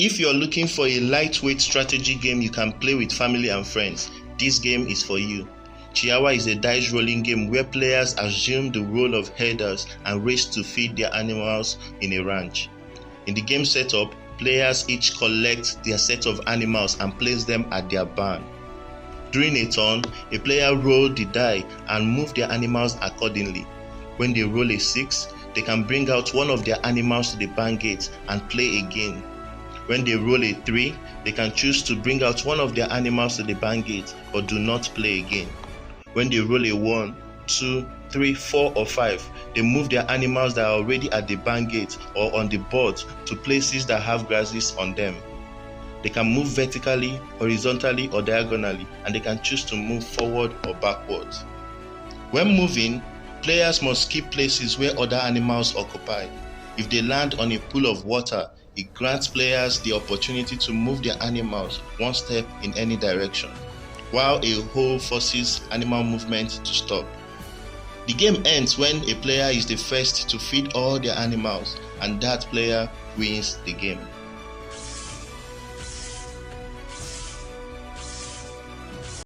If you're looking for a lightweight strategy game you can play with family and friends, this game is for you. Chiyawa is a dice rolling game where players assume the role of herders and race to feed their animals in a ranch. In the game setup, players each collect their set of animals and place them at their barn. During a turn, a player rolls the die and move their animals accordingly. When they roll a 6, they can bring out one of their animals to the barn gate and play again. When they roll a 3, they can choose to bring out one of their animals to the barn gate but do not play again. When they roll a 1, 2, 3, 4 or 5, they move their animals that are already at the barn gate or on the board to places that have grasses on them. They can move vertically, horizontally or diagonally, and they can choose to move forward or backwards. When moving, players must keep places where other animals occupy. If they land on a pool of water, it grants players the opportunity to move their animals one step in any direction, while a hole forces animal movement to stop. The game ends when a player is the first to feed all their animals, and that player wins the game.